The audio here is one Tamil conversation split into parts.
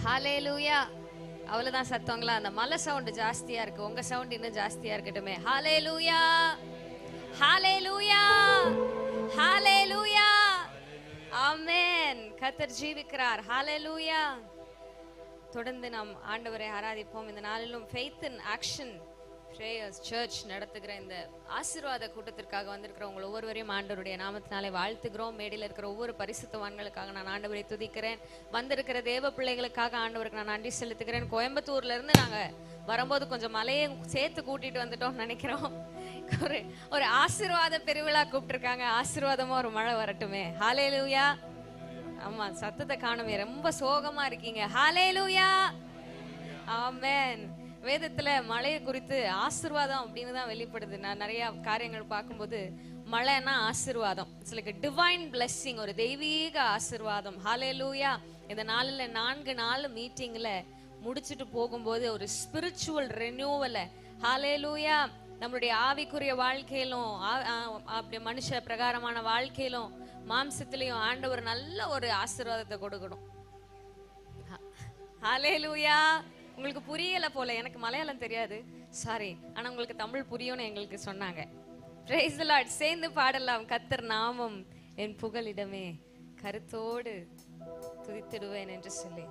ஹalleluya. அவ்வளவுதான் சத்தங்களா? அந்த மலை சவுண்ட் ஜாஸ்தியா இருக்கு, உங்க சவுண்ட் இன்னும் ஜாஸ்தியா இருக்கட்டுமே. ஹalleluya, ஹalleluya, ஹalleluya. ஆமென். கர்த்தர் ஜீவிக்கிறார். ஹalleluya. தொடர்ந்து நாம் ஆண்டவரை ஆராதிப்போம். இந்த நாளிலும் faith in action prayers church நடத்துகிற இந்த ஆசீர்வாத கூட்டத்திற்காக வந்திருக்கிற உங்கள் ஒவ்வொருவரையும் ஆண்டவருடைய நாமத்தினாலே வாழ்த்துகிறோம். மேடையில் இருக்கிற ஒவ்வொரு பரிசுத்தவான்களுக்காக நான் ஆண்டவரை துதிக்கிறேன். வந்திருக்கிற தேவ பிள்ளைகளுக்காக ஆண்டவருக்கு நான் நன்றி செலுத்துகிறேன். கோயம்புத்தூர்ல இருந்து நாங்க வரும்போது கொஞ்சம் மலையை சேர்த்து கூட்டிட்டு வந்துட்டோம் நினைக்கிறோம். ஒரு ஆசீர்வாத பெருவிழா கூப்பிட்டுருக்காங்க. ஆசீர்வாதமா ஒரு மழை வரட்டுமே. ஹalleluya. ஆமா, சத்தத்தை காணுமே, ரொம்ப சோகமா இருக்கீங்க. ஹalleluya. ஆமென். வேதத்துல மழையை குறித்து ஆசீர்வாதம் அப்படின்னு தான் வெளிப்படுது. நான் நிறைய காரியங்கள் பார்க்கும்போது மழைன்னா ஆசீர்வாதம். இட்ஸ் லைக் டிவைன் பிளெஸிங், ஒரு தெய்வீக ஆசீர்வாதம். ஹalleluya. இந்த நாளில் 4 நாள் மீட்டிங்ல முடிச்சுட்டு போகும்போது ஒரு ஸ்பிரிச்சுவல் ரெனியூவலை, ஹalleluya, நம்மளுடைய ஆவிக்குரிய வாழ்க்கையிலும் அப்படி மனுஷ பிரகாரமான வாழ்க்கையிலும் மாம்சத்திலையும் ஆண்டவர் நல்ல ஒரு ஆசீர்வாதத்தை கொடுக்கணும். ஹalleluya. உங்களுக்கு புரியல போல, எனக்கு மலையாளம் தெரியாது, சாரி, ஆனா உங்களுக்கு தமிழ் புரியும்னு எங்களுக்கு சொன்னாங்க. Praise the Lord. சேர்ந்து பாடலாம். கர்த்தர் நாமம் என் புகலிடமே, கருத்தோடு துதித்திடுவேன் என்று சொல்லி.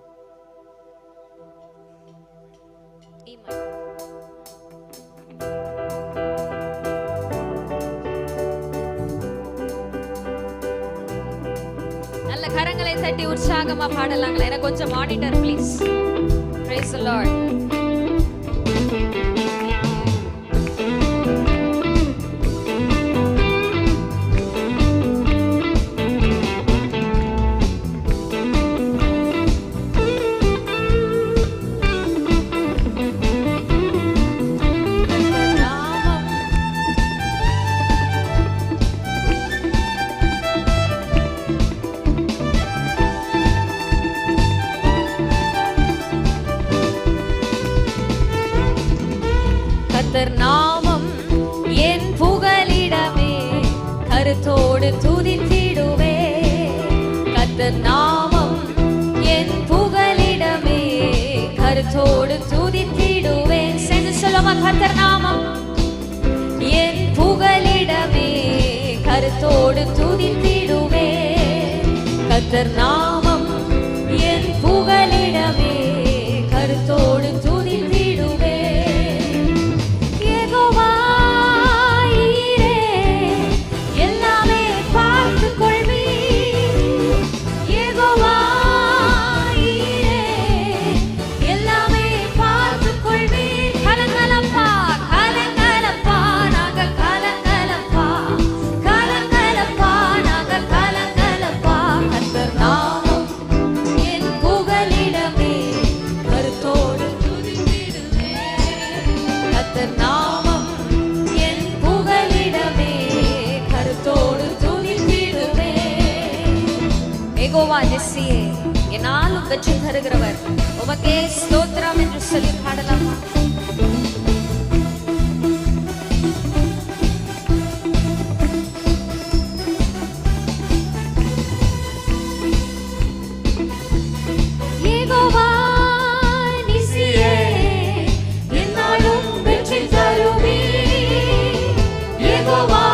நல்ல கரங்களை தட்டி உற்சாகமா பாடலாங்களா? எனக்கு கொஞ்சம் monitor please. Praise the Lord. கர்த்தர் நாமம் என் புகலிடமே, கருத்தோடு துதித்திடுவே. கர்த்தர் நாமம் என் புகலிடமே, கருத்தோடு துதித்திடுவே. சேர்ந்து சொல்லுங்க. கர்த்தர் நாமம் என் புகலிடமே, கருத்தோடு துதித்திடுவே. கர்த்தர் நாமம் என் புகலிடமே, கருத்தோடு துதித்திடுவே. யெகோவா நிசியே, என்னாலும் வெற்றி தருகிறவர், உமக்கே ஸ்தோத்திரம் என்று சொல்லி பாடலாமா? யெகோவா நிசியே, என்னாலும் வெற்றி தருவே. யெகோவா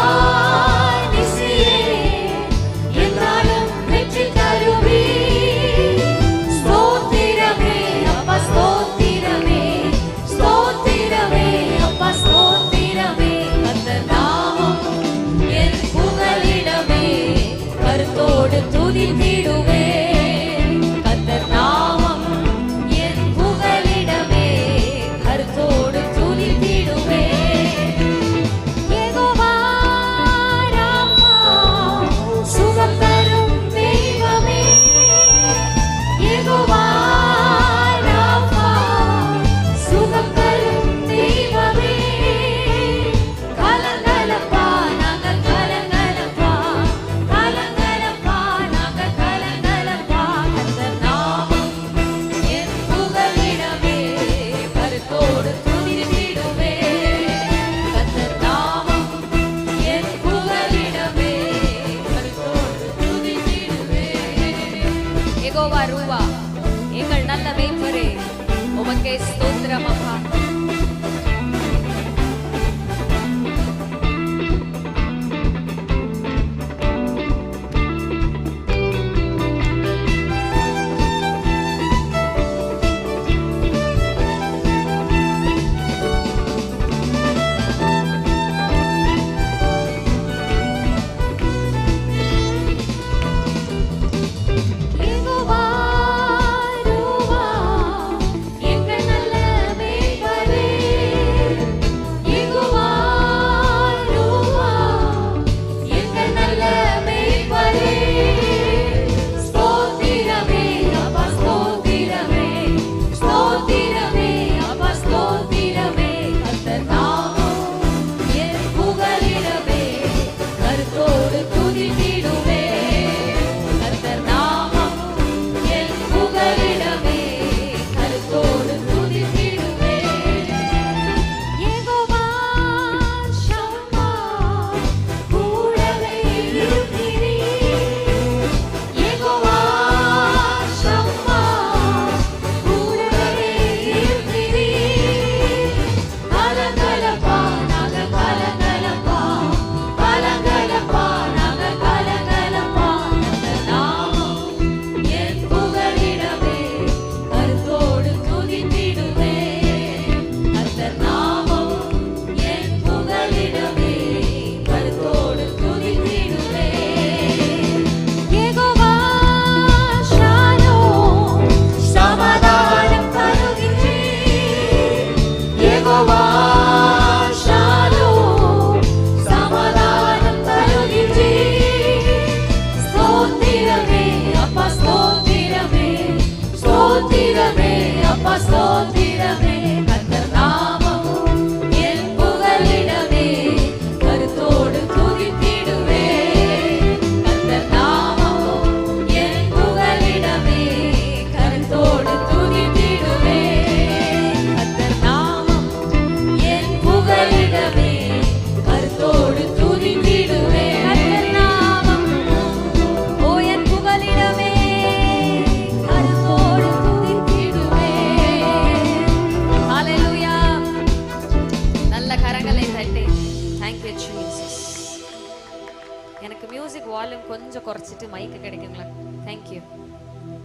எனக்கு மியூசிக் வால்யூம் கொஞ்சம் குறைச்சிட்டு மைக்கு கிடைக்குங்களா? தேங்க்யூ.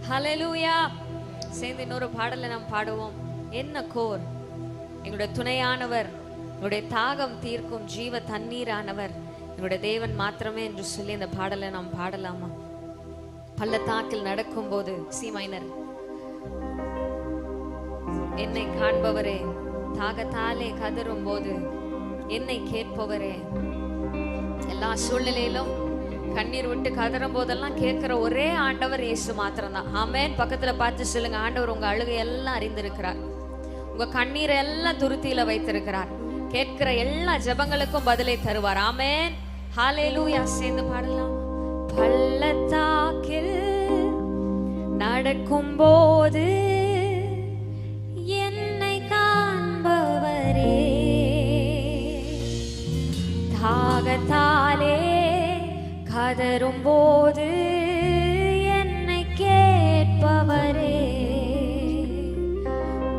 ஹல்லேலூயா. சேர்ந்து இன்னொரு பாடலை நாம் பாடுவோம். என்ன கோர், எங்களுடைய துணையானவர், எங்களுடைய தாகம் தீர்க்கும் ஜீவ தண்ணீரானவர் எங்களுடைய தேவன் மாத்திரமே என்று சொல்லி இந்த பாடலை நாம் பாடலாமா? பள்ளத்தாக்கில் நடக்கும் போது சி மைனர். என்னை காண்பவரே, தாகத்தாலே கதறும் போது என்னை கேட்பவரே, எல்லா சூழ்நிலையிலும் கண்ணீர் விட்டு கதறும் போதெல்லாம் கேட்கிற ஒரே ஆண்டவர் இயேசு மாத்திரம்தான். ஆமென். பக்கத்துல பார்த்து சொல்லுங்க, ஆண்டவர் உங்க அழுகை எல்லாம் அறிந்திருக்கிறார், உங்க கண்ணீரை எல்லாம் துருத்தியில வைத்திருக்கிறார், கேட்கிற எல்லா ஜெபங்களுக்கும் பதிலை தருவார். ஆமென். ஹல்லேலூயா. சேர்ந்து பாடலாம். பள்ளத்தாக்கில் நடக்கும் போது என்னை காண்பவரே, தாகத்தாலே கதறும் போது என்னை கேட்பவரே,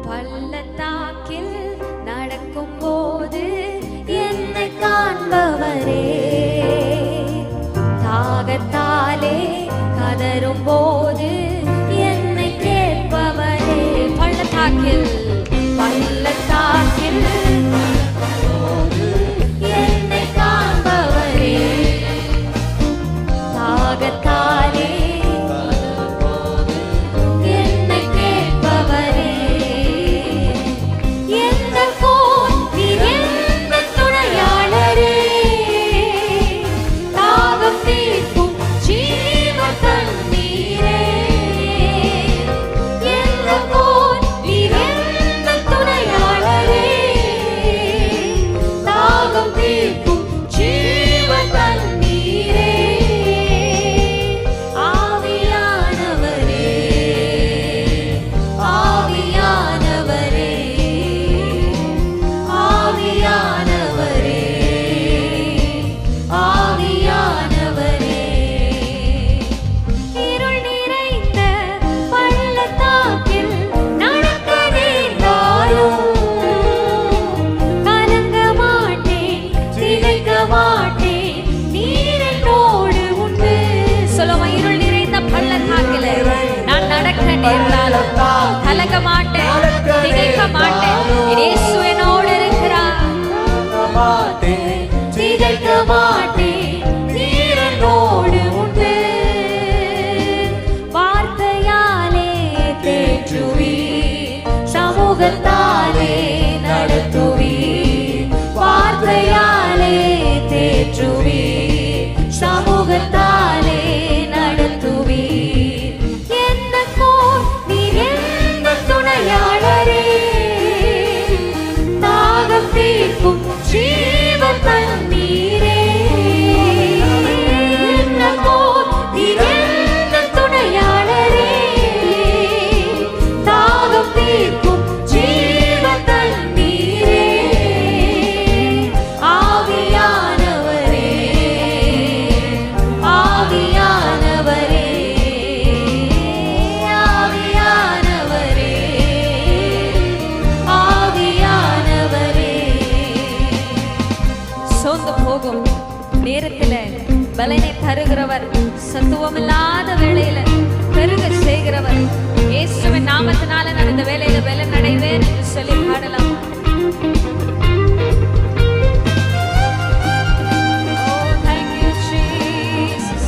பள்ளத்தாக்கில் நடக்கும் போது என்னை காண்பவரே, தாகத்தாலே கதறும் போது என்னை கேட்பவரே, பள்ளத்தாக்கில் பள்ளத்தாக்கில் என்னை காண்பவரே, தாகத்தாலே என்னை கேட்பவரே, எந்த போல் நீர் எந்த துணையாளரே, தாகம் தீர்க்கும் ஜீவ தண்ணீரே, எந்த போல் நீர் எந்த துணையாளரே, தாகம் தீர்க்கும் ஜீவ தண்ணீரே, ஆவியானவரே, ஆவியானவரே, ஆவியானவரே, ஆவியானவரே, இருள் நிறைந்த பள்ளத்தாக்கில் நடக்க நேர்ந்தாலும் கலங்க மாட்டேன், திகைக்க மாட்டேன், நீர் என்னோடு உண்டு. சொல்லுமா, இருள் நிறைந்த பள்ளத்தாக்கில் நான் நடக்க நேர்ந்தாலும் கலங்க மாட்டேன், திகைக்க மாட்டேன், இயேசு என்னோடு இருக்கிறார், திகைக்க மாட்டேன், நீர் என்னோடு உண்டு. வார்த்தையாலே தேற்றுவீர், சமூகத்தாலே நடத்துவீர், வார்த்தையாலே தேற்றுவீர், சமூகத்தாலே நடத்துவீர், என்ன போல் நீர் எந்த துணையாளரே, தாகம் தீர்க்கும் ஜீவ தண்ணீரே, என்ன போல் நீர் எந்த துணையாளரே, தாகம் தீர்க்கும் ஜீவ தண்ணீரே, ஆவியானவரே, ஆவியானவரே, ஆவியானவரே, ஆவியானவரே. சோர்ந்து போகும் நேரத்துல பலனை தருகிறவர், சத்துவமில்லாத வேளையில பெருக செய்கிறவர், இயேசுவின் நாமத்தினால நான் இந்த வேளையில பலன் அடைவேன் என்று சொல்லி பாடலாம். Oh, thank you, Jesus.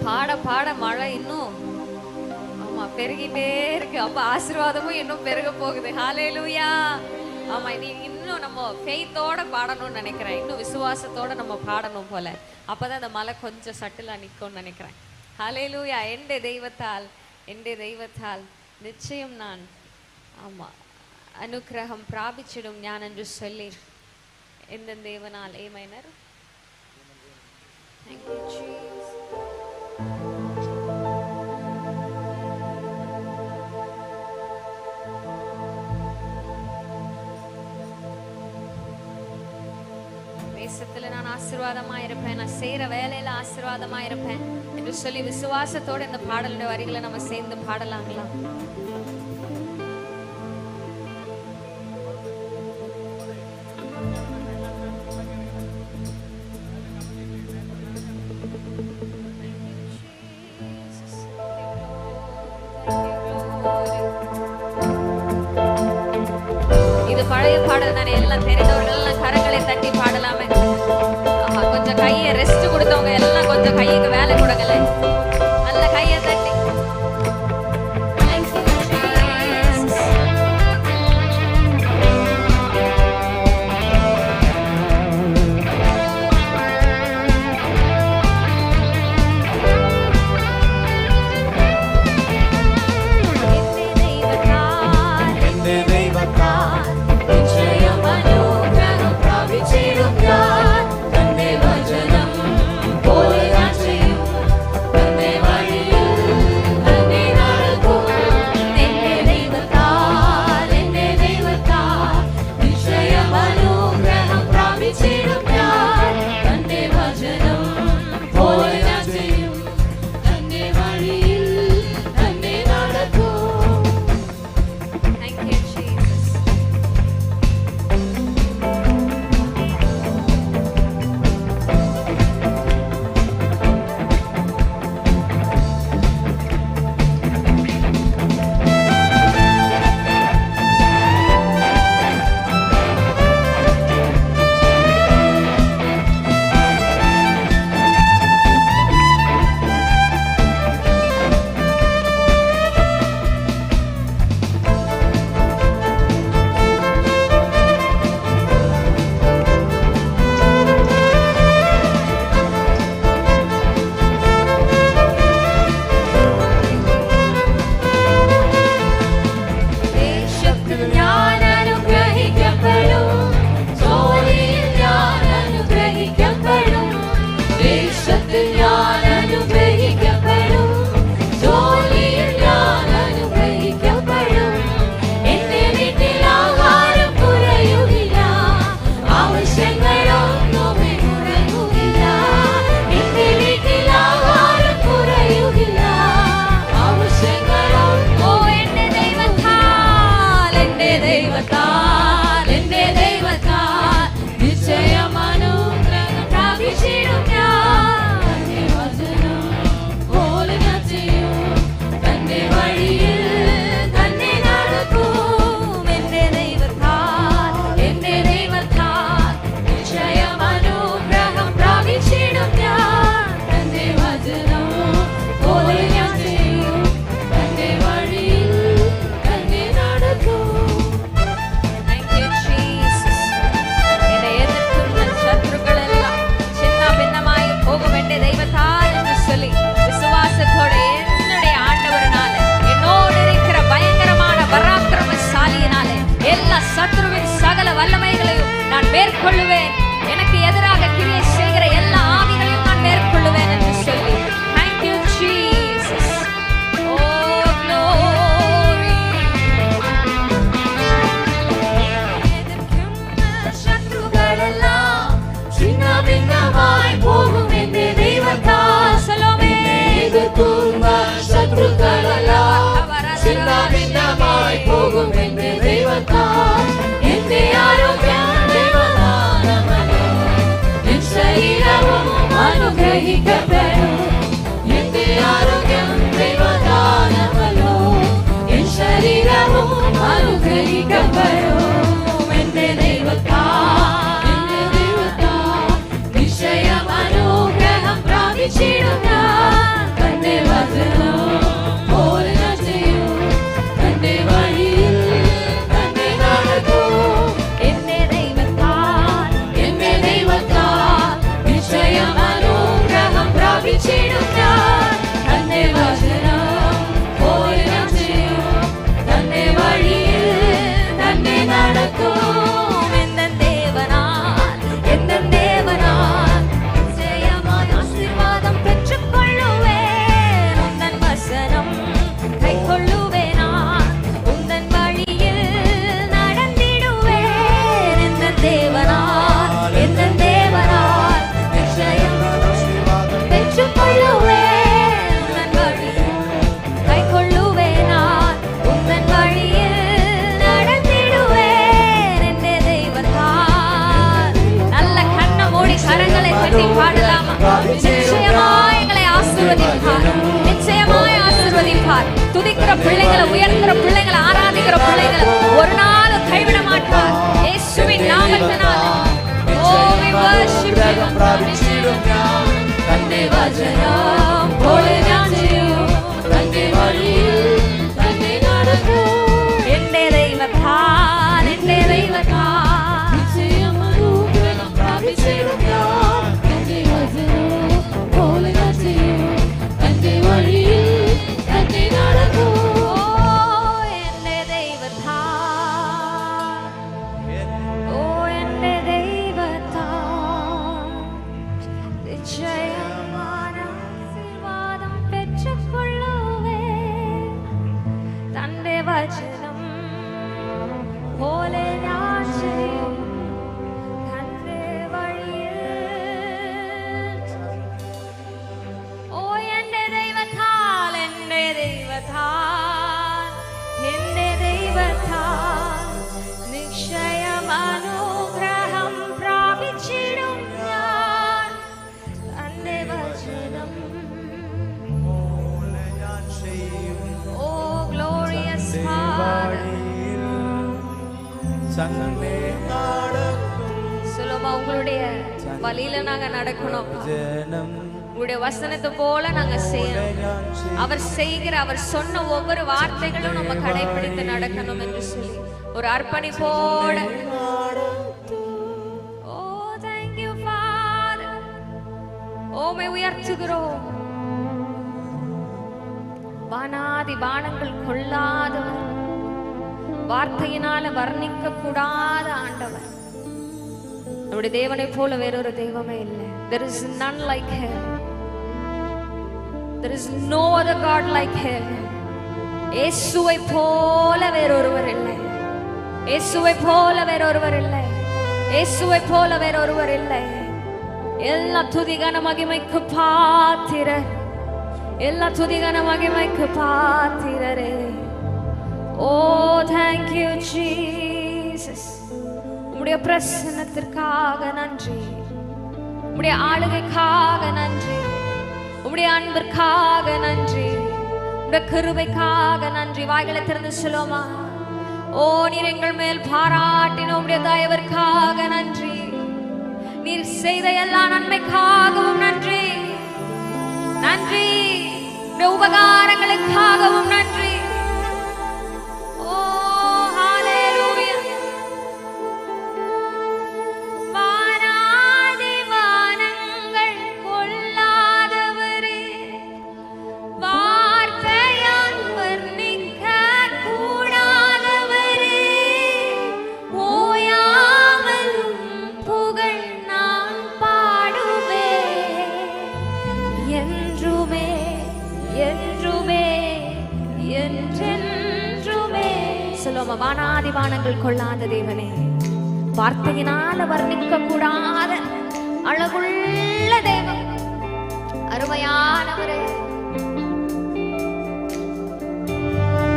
பாட பாட மழை இன்னும் ஆமா பெருகிட்டே இருக்கு. அப்ப ஆசீர்வாதமும் இன்னும் பெருக போகுது. ஹalleluya. ஆமா, நீ இன்னும் நம்ம ஃபெய்த்தோட பாடணும்னு நினைக்கிறேன். இன்னும் விசுவாசத்தோட நம்ம பாடணும் போல. அப்பதான் அந்த மழை கொஞ்சம் சட்டிலா நிக்கும்னு நினைக்கிறேன். ஹalleluya. എന്റെ ദൈവത്താൽ നിശ്ചയം ഞാൻ ആമാ അനുഗ്രഹം പ്രാപിച്ചിടും ഞാൻ എന്ന് ചൊല്ലി എന്റെ ദേവനാൽ ആമേൻ. Thank you Jesus. தேசத்துல நான் ஆசீர்வாதமா இருப்பேன், நான் செய்யற வேலையில ஆசீர்வாதமா இருப்பேன் என்று சொல்லி விசுவாசத்தோட இந்த பாடலுடைய வரிகளை நம்ம சேர்ந்து பாடலாங்களா? இது பழைய பாடல் தானே, எல்லாம் தெரிந்தவர்கள் எல்லாம் கரங்களை தட்டி பாடலாமே. கொஞ்சம் கையை ரெஸ்ட் கொடுத்தவங்க எல்லாம் கொஞ்சம் கைக்கு வேலை கொடுங்கல, நல்ல கையை தட்டி. மேற்கொள்ளுவேன், எனக்கு எதிராக கிரியை செய்கிற எல்லா ஆவிகளையும் நான் மேற்கொள்ளுவேன் என்று சொல்லி. Thank you Jesus. Oh glory. சத்ருகளெல்லாம் சின்ன பின்னமாய் போகும் என்ற தெய்வத்தால் சலோமே. எதிர்க்கும் சத்ருகளெல்லாம் சின்ன பின்னமாய் போகும் என்ற தெய்வத்தால் என்னை ஆரோக்கியம் അനുഗ്രഹിക്കപ്പെടും. എന്റെ ആരോഗ്യം ദൈവദാനമല്ലോ, എൻ ശരീരവും അനുഗ്രഹിക്കപ്പെടും. എന്റെ ദൈവത്താൽ നിശ്ചയം അനുഗ്രഹം പ്രാപിച്ചിടും ഞാൻ. ஆசீர்வதிப்பார், நிச்சயமாய் ஆசீர்வதிப்பார். துதிக்கிற பிள்ளைகளை, உயர்த்துற பிள்ளைகளை, ஆராதிக்கிற பிள்ளைகளை ஒரு நாள் கைவிட மாட்டார். இயேசுவின் நாமத்தினால we worship you. തന്റെ വചനം പോലെ ഞാൻ ചെയ്യും, തന്റെ വഴിയിൽ തന്നെ നടക്കും. എന്റെ ദൈവത്താൽ, എന്റെ ദൈവത്താൽ നിശ്ചയം അനുഗ്രഹം പ്രാപിച്ചിടും ഞാൻ. തന്റെ വചനം പോലെ ഞാൻ ചെയ്യും, തന്റെ വഴിയിൽ തന്നെ നടക്കും. എന്റെ ദൈവത്താൽ, ഓ എന്റെ ദൈവത്താൽ നിശ്ചയമായ ആശീർവാദം പെற்றுകൊള്ളുവേ. തന്റെ വചനം പോലെ ഞാൻ ചെയ്യും, തന്റെ വഴിയിൽ. ഓ എന്റെ ദൈവത്താൽ, എന്റെ ദൈവത്താൽ, എന്റെ ദൈവത്താൽ നിശ്ചയം അനുഗ്രഹം പ്രാപിച്ചിടും ഞാൻ. തന്റെ വചനം ഓ ഗ്ലോറിയസ് ഫാദർ. சொல்லுமா, உங்களுடைய வழியில நாங்க நடக்கணும், உங்களுடைய வசனத்தை போல நாங்க செய்யணும். அவர் செய்கிற, அவர் சொன்ன ஒவ்வொரு வார்த்தைகளும் நம்ம கடைபிடித்து நடக்கணும் என்று சொல்லி ஒரு அர்ப்பணிப்போட. ஓ thank you Father. ஓமை உயர்த்துகிறோம். வானாதி வானங்கள் கொள்ளாதவர், வார்த்தையினால வர்ணிக்க கூடாத ஆண்டவர். நம்முடைய தேவனை போல வேறொரு தெய்வமே இல்லை. There is none like him. There is no other God like him. இயேசுவை போல வேறொருவர் இல்லை, இயேசுவை போல வேறொருவர் இல்லை, இயேசுவை போல வேறொருவர் இல்லை. எல்லா துதிகன மகிமைக்கு பாத்திரர், எல்லா துதிகன மகிமைக்கு பாத்திரரே. ஓ thank you Jesus. உம்முடைய பிரசன்னத்திற்காக நன்றி, உம்முடைய ஆளுகைக்காக நன்றி, உம்முடைய அன்பிற்காக நன்றி, உம்முடைய கிருபைக்காக நன்றி. வாய்களை திறந்து சொல்லுமா, ஓ நீர் எங்கள் மேல் பாராட்டின உம்முடைய தயவிற்காக நன்றி, நீர் செய்த எல்லா நன்மைக்காகவும் நன்றி, நன்றி, உம்முடைய உபகாரங்களுக்காகவும் நன்றி. ஓ ஹalleluya. வானாதி வானங்கள் கொள்ளாதவரே, வார்த்தையால் வர்ணிக்க கூடாதவரே, ஓயாமலும் புகழ் நான் பாடுவேன் என்றுமே, என்றுமே, என்றென்றுமே. சொல்லுமா, வானாதி வானங்கள் கொள்ளாத தேவனே, வார்த்தையினால வர்ணிக்க கூடாத அழகுள்ள தேவன், அருமையானவரே.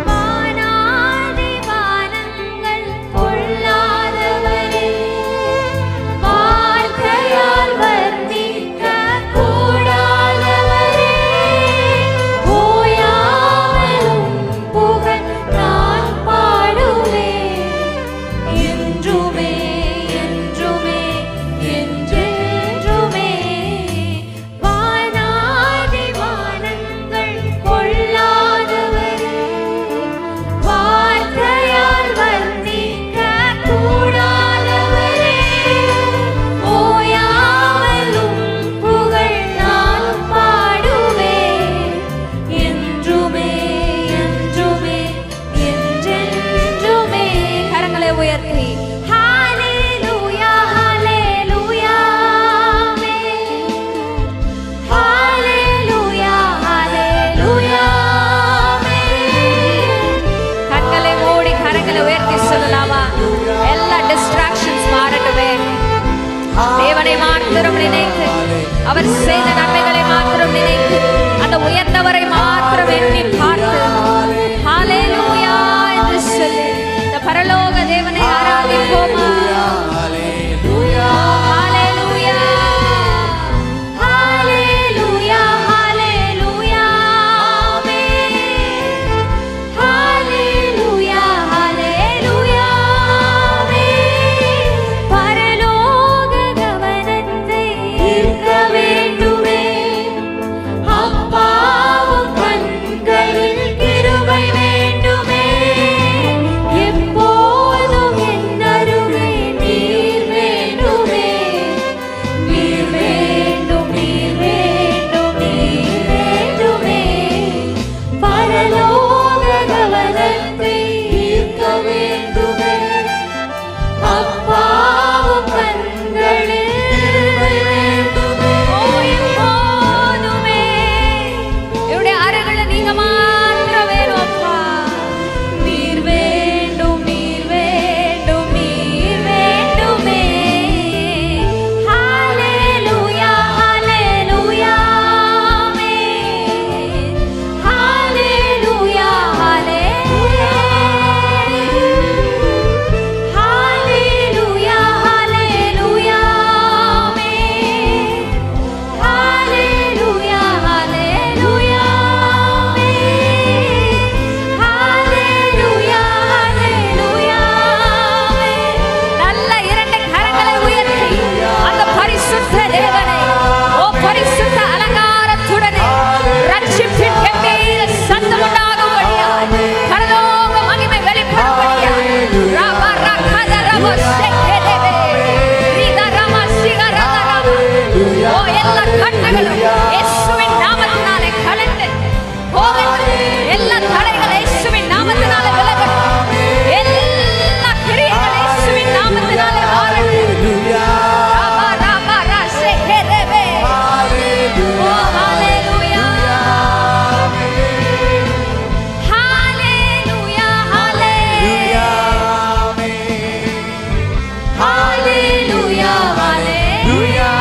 வானாதி வானங்கள் கொள்ளாதவரே, வார்த்தையால் வர்ணிக்க கூடாதவரே, ஓயாமலும் புகழ் நான் பாடுவேன் என்றுமே, என்றுமே, என்றென்றுமே. வானாதி வானங்கள் கொள்ளாதவரே, வார்த்தையால் வர்ணிக்க கூடாதவரே, ஓயாமலும் புகழ் நான் பாடுவேன் என்றுமே, என்றுமே, என்றென்றுமே. கரங்களை உயர்த்தி ஹalleluya, ஹalleluya, ஹalleluya, ஹalleluya. கண்களை மூடி கரங்களை உயர்த்தி சொல்லலாமா? எல்லா டிஸ்ட்ராக்ஷன்ஸ் மாறட்டுமே. தேவனை மாத்திரம் நினைத்து, அவர் செய்த நன்மைகளை மாத்திரம் நினைத்து, அந்த உயர்ந்தவரை மாத்திரம் எண்ணி பார்த்து ஹalleluya என்று சொல்லி இந்த பரலோக தேவனை ஆராதிப்போமா? ஹalleluya, ஹalleluya, ஹalleluya, ஹalleluya, அருகில நீங்க மாத்திரம் வேணும் அப்பா. நீர் வேண்டும், நீர் வேண்டும், நீர் வேண்டுமே. ஹalleluya, ஹalleluya, ஆமென். ஹalleluya, ஹalleluya, ஹalleluya, ஹalleluya, ஆமென். ஹalleluya, ஹalleluya, ஆமென். ஹalleluya, ஹalleluya, ஆமென். நல்ல இரண்டு கரங்களை உயர்த்தி அந்த பரிசுத்த தேவனை, ஓ பரிசுத்த அலங்காரத்துடனே ரட்சிப்பின் கம்பீர சத்தம் உண்டாகும்படியாய், பரலோக மகிமை வெளிப்படும்படியாய், ரப ரகத ரப செக்கெதெபே, ரித ரம சிகர ரம. ஓ எல்லா கட்டுகளும் இயேசுவின் நாமத்தினாலே கலந்து போகட்டும். எல்லா தடைகள் இயேசுவின் நாமத்தினாலே விலகட்டும். எல்லா கிரியைகள் இயேசுவின் நாமத்தினாலே மாறட்டும். ரப ரப ர செக்கெதெபே. ஓ ஹalleluya, ஹalleluya, ஹalleluya, ஹalleluya, ஹalleluya, ஹalleluya,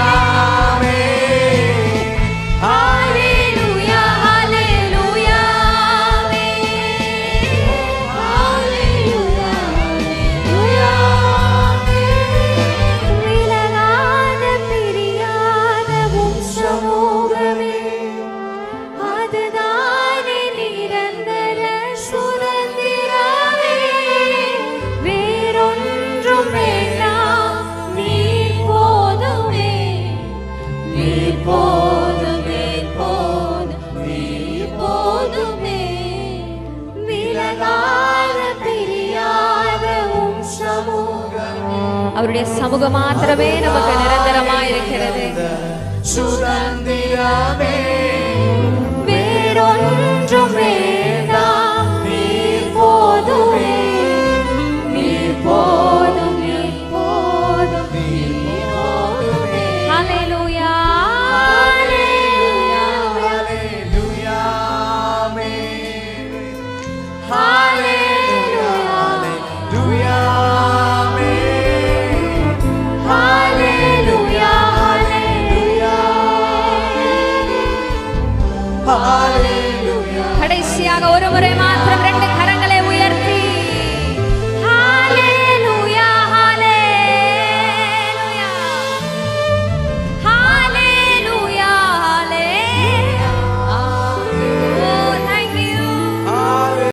ஹalleluya, ஹalleluya, ஹalleluya. விலகாத பிரியாத உம் சமூகமே, அதுதானே நிரந்தர சுதந்திரமே. வேறொன்றும் வேண்டாம், நீர் போதுமே, நீர் போதும், நீர் போதும், நீர் போதுமே. விலகாத பிரியாத உம் சமூகமே. அவருடைய சமூகம் மாத்திரமே நமக்கு நிரந்தரமாய் இருக்கிறது. சுதந்திரமே வேறொன்றும் வேண்டாம், நீர் போதுமே, நீர் போதும், நீர் போதும், நீர் போதுமே. ஹalleluya, ஹalleluya, ஹalleluya, ஆமென். ஹalleluya, ஹalleluya, ஆமென். ஹalleluya, ஹalleluya. ஹalleluya. கடைசியாக ஒரு முறை